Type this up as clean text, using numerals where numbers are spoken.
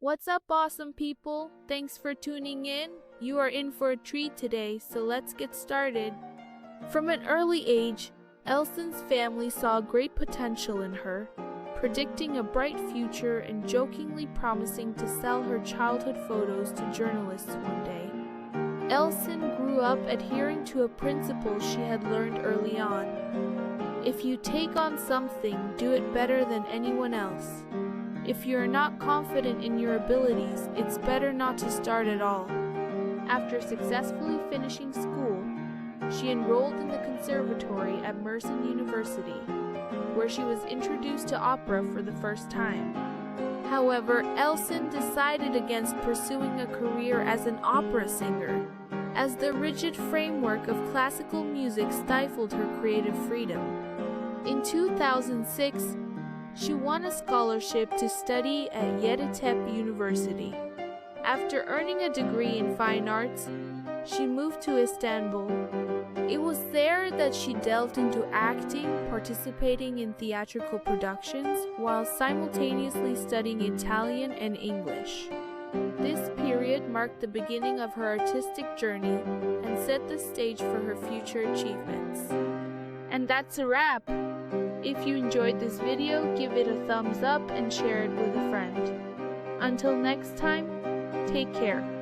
What's up, awesome people? Thanks for tuning in. You are in for a treat today, so let's get started. From an early age, Elson's family saw great potential in her, predicting a bright future and jokingly promising to sell her childhood photos to journalists one day. Elson grew up adhering to a principle she had learned early on. If you take on something, do it better than anyone else. If you're not confident in your abilities, it's better not to start at all. After successfully finishing school, she enrolled in the conservatory at Mersin University, where she was introduced to opera for the first time. However, Elson decided against pursuing a career as an opera singer, as the rigid framework of classical music stifled her creative freedom. In 2006, she won a scholarship to study at Yeditepe University. After earning a degree in fine arts, she moved to Istanbul. It was there that she delved into acting, participating in theatrical productions, while simultaneously studying Italian and English. This period marked the beginning of her artistic journey and set the stage for her future achievements. And that's a wrap! If you enjoyed this video, give it a thumbs up and share it with a friend. Until next time, take care.